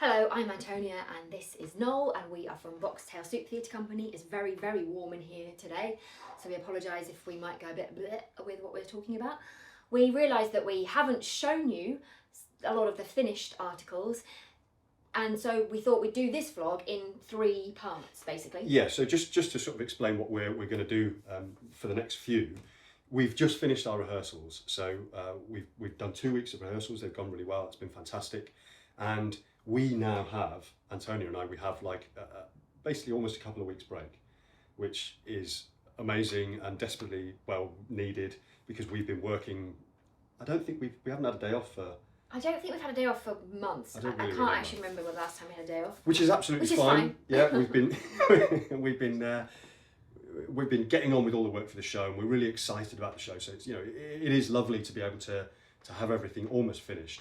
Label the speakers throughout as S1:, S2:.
S1: Hello, I'm Antonia and this is Noel and we are from Boxtail Soup Theatre Company. It's very, very warm in here today, so we apologise if we might go a bit bleh with what we're talking about. We realised that we haven't shown you a lot of the finished articles, and so we thought we'd do this vlog in 3 parts, basically.
S2: Yeah, so just to sort of explain what we're going to do for the next few, we've just finished our rehearsals. So we've done 2 weeks of rehearsals. They've gone really well. It's been fantastic, and we now have, Antonia and I, we have like basically almost a couple of weeks break, which is amazing and desperately well needed because we've been working. I don't think we haven't had a day off for.
S1: I don't think we've had a day off for months. I can't actually remember the last time we had a day off.
S2: Which is absolutely fine. Yeah, we've been we've been getting on with all the work for the show, and we're really excited about the show. So it's, you know, it is lovely to be able to have everything almost finished.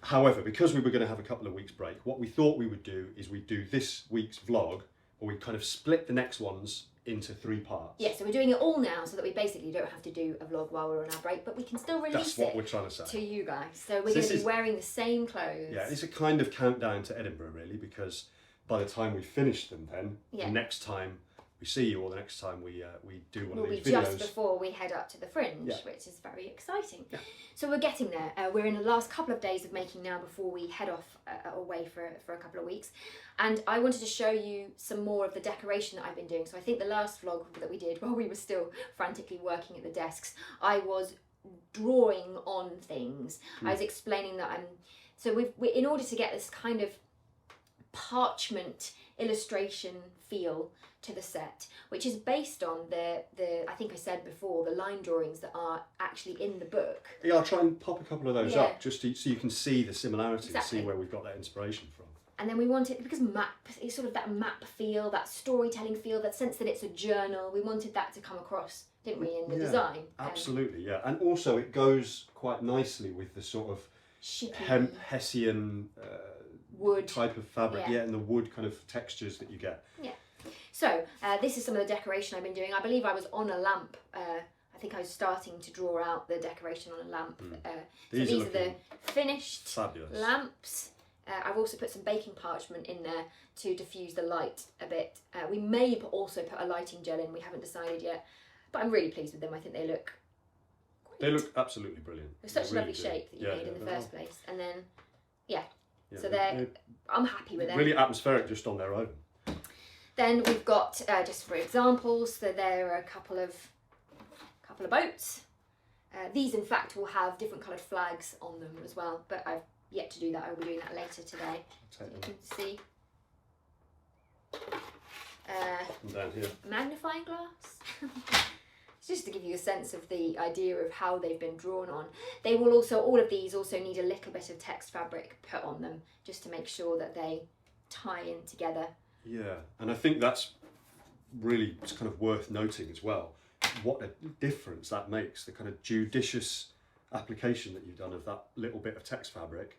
S2: However, because we were going to have a couple of weeks break, what we thought we would do is we'd do this week's vlog, or we'd kind of split the next ones into 3 parts.
S1: Yeah, so we're doing it all now so that we basically don't have to do a vlog while we're on our break, but we can still release
S2: That's what we're trying to say.
S1: To you guys. So we're going to be wearing the same clothes.
S2: Yeah, it's a kind of countdown to Edinburgh, really, because by the time we finish them then, the next time we see you, or the next time we do one of these videos,
S1: will be just before we head up to the Fringe, which is very exciting. Yeah. So we're getting there. We're in the last couple of days of making now before we head off away for a couple of weeks. And I wanted to show you some more of the decoration that I've been doing. So I think the last vlog that we did, while we were still frantically working at the desks, I was drawing on things. I was explaining that so we in order to get this kind of parchment illustration feel to the set, which is based on the I think I said before, the line drawings that are actually in the book.
S2: Yeah, I'll try and pop a couple of those up just so you can see the similarities, see where we've got that inspiration from. And
S1: then we wanted, because it's sort of that map feel, that storytelling feel, that sense that it's a journal, we wanted that to come across, didn't we, in the design?
S2: Absolutely, yeah. And also it goes quite nicely with the sort of Hessian wood type of fabric, and the wood kind of textures that you get. Yeah.
S1: So this is some of the decoration I've been doing. I believe I was on a lamp. I think I was starting to draw out the decoration on a lamp. These are the finished lamps. I've also put some baking parchment in there to diffuse the light a bit. We may also put a lighting gel in. We haven't decided yet, but I'm really pleased with them. I think they look great.
S2: They look absolutely brilliant.
S1: It's such a lovely shape that you made in the first place. And then, so I'm happy with them.
S2: Really atmospheric just on their own.
S1: Then we've got, just for examples, so there are a couple of boats. These, in fact, will have different coloured flags on them as well, but I've yet to do that. I'll be doing that later today. So you can see.
S2: Down here.
S1: Magnifying glass. It's just to give you a sense of the idea of how they've been drawn on. They will also, all of these also need a little bit of text fabric put on them, just to make sure that they tie in together.
S2: Yeah, and I think that's really kind of worth noting as well, what a difference that makes, the kind of judicious application that you've done of that little bit of text fabric.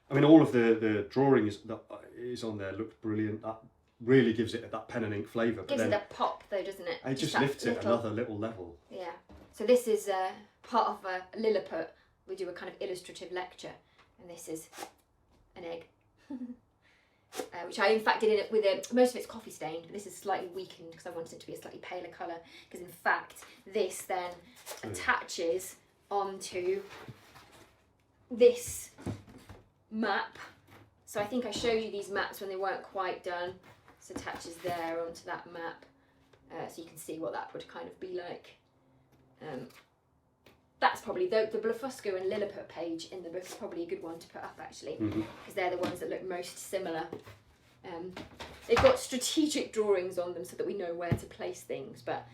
S2: I mean, all of the drawing that is on there looked brilliant. That really gives it that pen and ink flavour.
S1: Gives it a pop though, doesn't it?
S2: It just lifts it another little level.
S1: Yeah, so this is part of a Lilliput. We do a kind of illustrative lecture, and this is an egg. Which I in fact did it with most of it's coffee stained, but this is slightly weakened because I wanted it to be a slightly paler colour, because in fact this then attaches onto this map. So I think I showed you these maps when they weren't quite done. This attaches there onto that map, so you can see what that would kind of be like. That's probably the Blefuscu and Lilliput page in the book is probably a good one to put up, actually, because they're the ones that look most similar. They've got strategic drawings on them so that we know where to place things, but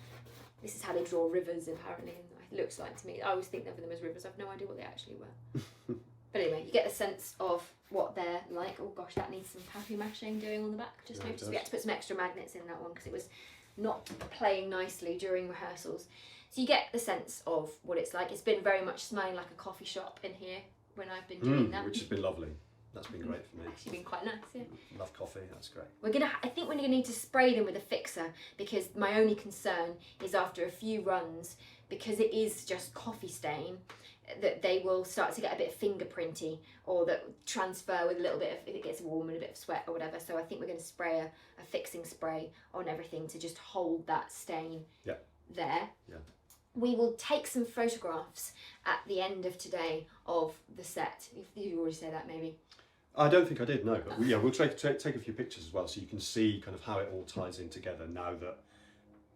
S1: this is how they draw rivers, apparently, and it looks like to me. I always think of them as rivers. I've no idea what they actually were. But anyway, you get the sense of what they're like. Oh gosh, that needs some papier-mâché doing on the back. Just noticed we had to put some extra magnets in that one because it was not playing nicely during rehearsals. So you get the sense of what it's like. It's been very much smelling like a coffee shop in here when I've been doing that.
S2: Which has been lovely. That's been great for me.
S1: Actually been quite nice, yeah.
S2: Love coffee, that's great.
S1: I think we're gonna need to spray them with a fixer, because my only concern is after a few runs, because it is just coffee stain, that they will start to get a bit fingerprinty, or that transfer with a little bit of, if it gets warm and a bit of sweat or whatever. So I think we're going to spray a fixing spray on everything to just hold that stain there.
S2: Yeah.
S1: We will take some photographs at the end of today of the set. If you already said that, maybe.
S2: I don't think I did, no. But we'll take a few pictures as well, so you can see kind of how it all ties in together now that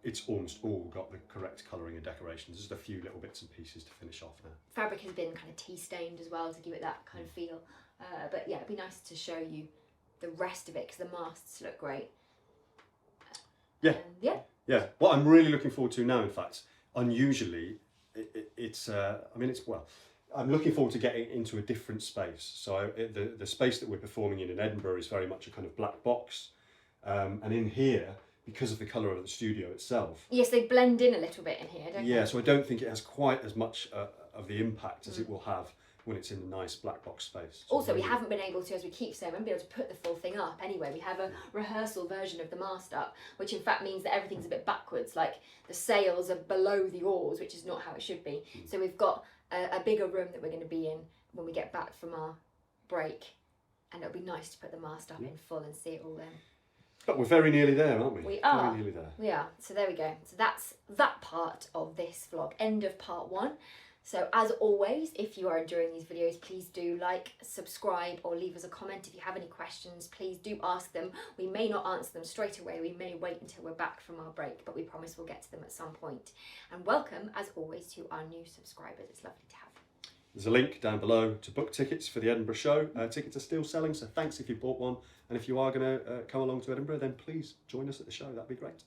S2: it's almost all got the correct colouring and decorations. Just a few little bits and pieces to finish off now.
S1: Fabric has been kind of tea stained as well to give it that kind of feel. But yeah, it'd be nice to show you the rest of it because the masts look great.
S2: Yeah.
S1: Yeah.
S2: What I'm really looking forward to now, in fact, unusually, I'm looking forward to getting into a different space. So the space that we're performing in Edinburgh is very much a kind of black box. And in here, because of the colour of the studio itself.
S1: Yes, they blend in a little bit in here, don't they?
S2: Yeah, so I don't think it has quite as much of the impact as it will have when it's in a nice black box space. So
S1: also, we haven't been able to, as we keep saying, we haven't been able to put the full thing up anyway. We have a rehearsal version of the mast up, which in fact means that everything's a bit backwards, like the sails are below the oars, which is not how it should be. So we've got a bigger room that we're going to be in when we get back from our break, and it'll be nice to put the mast up in full and see it all then.
S2: But we're very nearly there, aren't we?
S1: We are.
S2: Very nearly there.
S1: We are. So there we go. So that's that part of this vlog. End of part 1. So as always, if you are enjoying these videos, please do like, subscribe, or leave us a comment. If you have any questions, please do ask them. We may not answer them straight away. We may wait until we're back from our break, but we promise we'll get to them at some point. And welcome, as always, to our new subscribers. It's lovely to have you.
S2: There's a link down below to book tickets for the Edinburgh show. Tickets are still selling, so thanks if you bought one. And if you are going to come along to Edinburgh, then please join us at the show. That'd be great.